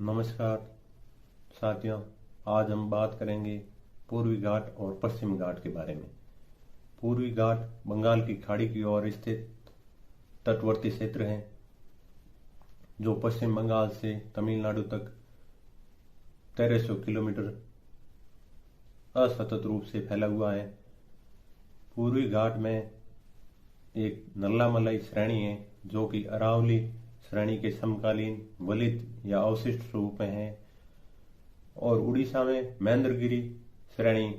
नमस्कार साथियों, आज हम बात करेंगे पूर्वी घाट और पश्चिम घाट के बारे में। पूर्वी घाट बंगाल की खाड़ी की ओर स्थित तटवर्ती क्षेत्र है जो पश्चिम बंगाल से तमिलनाडु तक 1300 किलोमीटर असतत रूप से फैला हुआ है। पूर्वी घाट में एक नल्लामलाई श्रेणी है जो कि अरावली श्रेणी के समकालीन वलित या अवशिष्ट रूप में है, और उड़ीसा में महेंद्रगिरी श्रेणी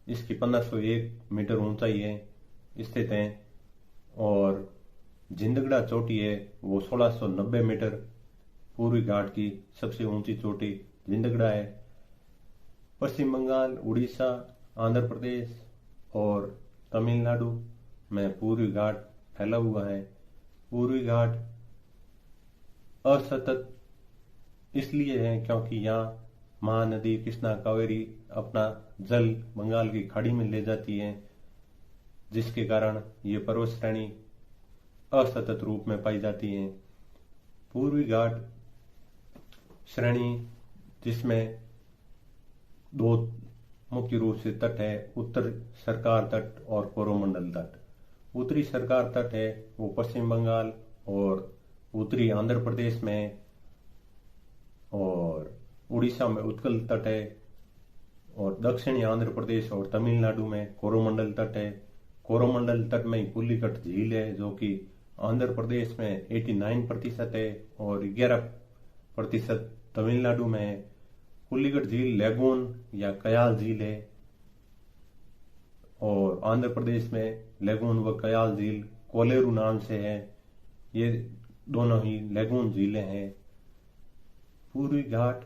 इसकी 1501 मीटर ऊंचाई है स्थित है, और जिंदगड़ा चोटी है वो 1690 मीटर पूर्वी घाट की सबसे ऊंची चोटी जिंदगड़ा है। पश्चिम बंगाल, उड़ीसा, आंध्र प्रदेश और तमिलनाडु में पूर्वी घाट फैला हुआ है। पूर्वी घाट असतत इसलिए है क्योंकि यहाँ महानदी कृष्णा कावेरी अपना जल बंगाल की खाड़ी में ले जाती है, जिसके कारण ये पर्वत श्रेणी असतत रूप में पाई जाती है। पूर्वी घाट श्रेणी जिसमें दो मुख्य रूप से तट है, उत्तर सरकार तट और कोरोमंडल तट। उत्तरी सरकार तट है वो पश्चिम बंगाल और उत्तरी आंध्र प्रदेश में, और उड़ीसा में उत्कल तट है, और दक्षिणी आंध्र प्रदेश और तमिलनाडु में कोरोमंडल तट है। कोरोमंडल तट में पुलिकट झील है जो कि आंध्र प्रदेश में 89% है और 11% तमिलनाडु में है। पुलिकट झील लेगून या कयाल झील है, और आंध्र प्रदेश में लेगून व कयाल झील कोलेरू नाम से है। ये दोनों ही लेगून झीलें हैं। पूर्वी घाट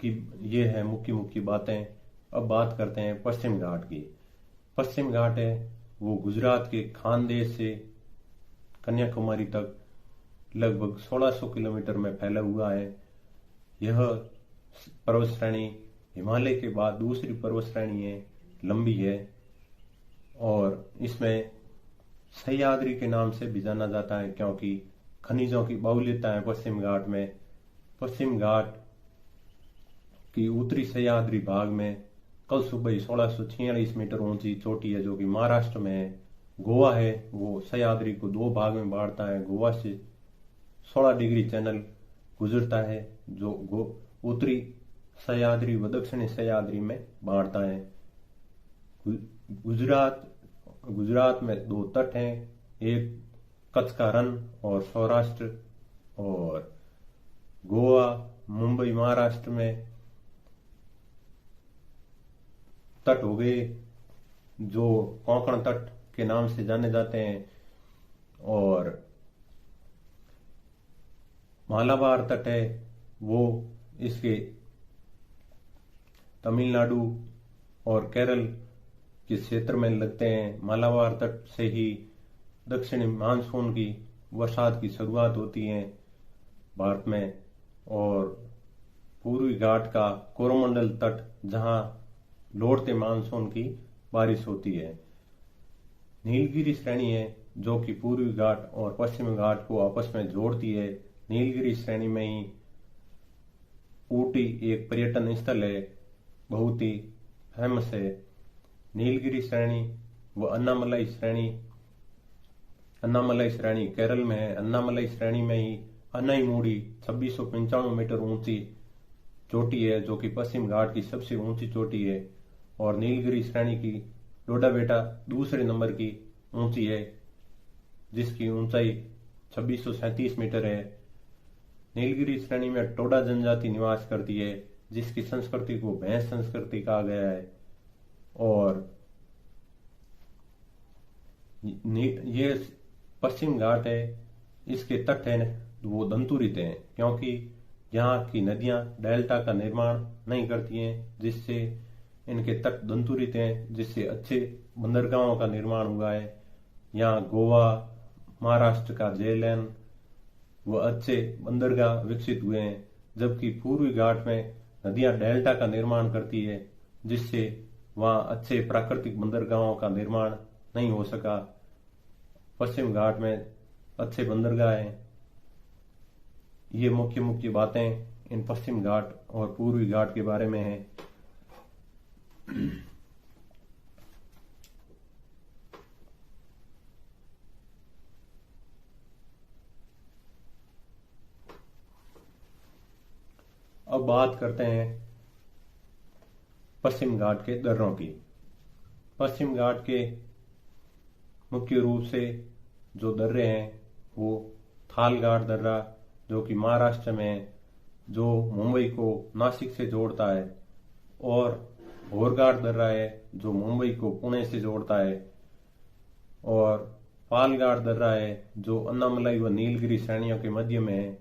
की ये है मुख्य बातें। अब बात करते हैं पश्चिम घाट की। पश्चिम घाट है वो गुजरात के खानदेश से कन्याकुमारी तक लगभग 1600 किलोमीटर में फैला हुआ है। यह पर्वत श्रेणी हिमालय के बाद दूसरी पर्वत श्रेणी है, लंबी है, और इसमें सह्याद्री के नाम से भी जाना जाता है क्योंकि खनिजों की बहुल्यता है पश्चिम घाट में। पश्चिम घाट की उत्तरी सह्याद्री भाग में कल सुबह 1646 मीटर ऊंची चोटी है जो कि महाराष्ट्र में है। गोवा है वो सह्याद्री को दो भाग में बांटता है। गोवा से 16 डिग्री चैनल गुजरता है जो उत्तरी सह्याद्री व दक्षिणी सह्याद्री में बांटता है। गुजरात में दो तट हैं, एक कच्छ का रण और सौराष्ट्र, और गोवा, मुंबई महाराष्ट्र में तट हो गए जो कोंकण तट के नाम से जाने जाते हैं, और मालाबार तट है वो इसके तमिलनाडु और केरल के क्षेत्र में लगते हैं। मालाबार तट से ही दक्षिणी मानसून की बरसात की शुरुआत होती है भारत में, और पूर्वी घाट का कोरोमंडल तट जहां लौटते मानसून की बारिश होती है। नीलगिरी श्रेणी है जो कि पूर्वी घाट और पश्चिमी घाट को आपस में जोड़ती है। नीलगिरी श्रेणी में ही ऊटी एक पर्यटन स्थल है, बहुत ही फेमस है। नीलगिरी श्रेणी व अन्नामलाई श्रेणी केरल में है। अन्नामलाई श्रेणी में ही अन्नाईमुड़ी 2695 मीटर ऊंची चोटी है जो कि पश्चिम घाट की सबसे ऊंची चोटी है, और नीलगिरी श्रेणी की डोडाबेटा दूसरे नंबर की ऊंची है जिसकी ऊंचाई 2637 मीटर है। नीलगिरी श्रेणी में टोडा जनजाति निवास करती है जिसकी संस्कृति को भैंस संस्कृति कहा गया है, और ये पश्चिम घाट है, इसके तट है वो दंतुरित हैं क्योंकि यहाँ की नदियां डेल्टा का निर्माण नहीं करती हैं, जिससे इनके तट दंतुरित हैं, जिससे अच्छे बंदरगाहों का निर्माण हुआ है। यहाँ गोवा, महाराष्ट्र का जेएलएन व अच्छे बंदरगाह विकसित हुए हैं, जबकि पूर्वी घाट में नदियां डेल्टा का निर्माण करती है जिससे वहां अच्छे प्राकृतिक बंदरगाहों का निर्माण नहीं हो सका। पश्चिम घाट में अच्छे बंदरगाह हैं। ये मुख्य मुख्य बातें इन पश्चिम घाट और पूर्वी घाट के बारे में है। अब बात करते हैं पश्चिम घाट के दर्रों की। पश्चिम घाट के मुख्य रूप से जो दर्रे हैं वो थालघाट दर्रा, जो कि महाराष्ट्र में है, जो मुंबई को नासिक से जोड़ता है, और भोरघाट दर्रा है जो मुंबई को पुणे से जोड़ता है, और पालघाट दर्रा है जो अन्नामलाई व नीलगिरी श्रेणियों के मध्य में है।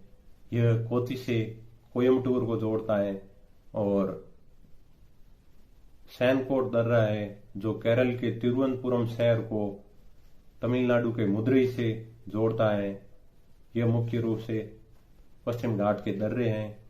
यह कोची से कोयम्बटूर को जोड़ता है। और सैनकोट दर्रा है जो केरल के तिरुवनंतपुरम शहर को तमिलनाडु के मदुरई से जोड़ता है। यह मुख्य रूप से पश्चिम घाट के दर्रे हैं।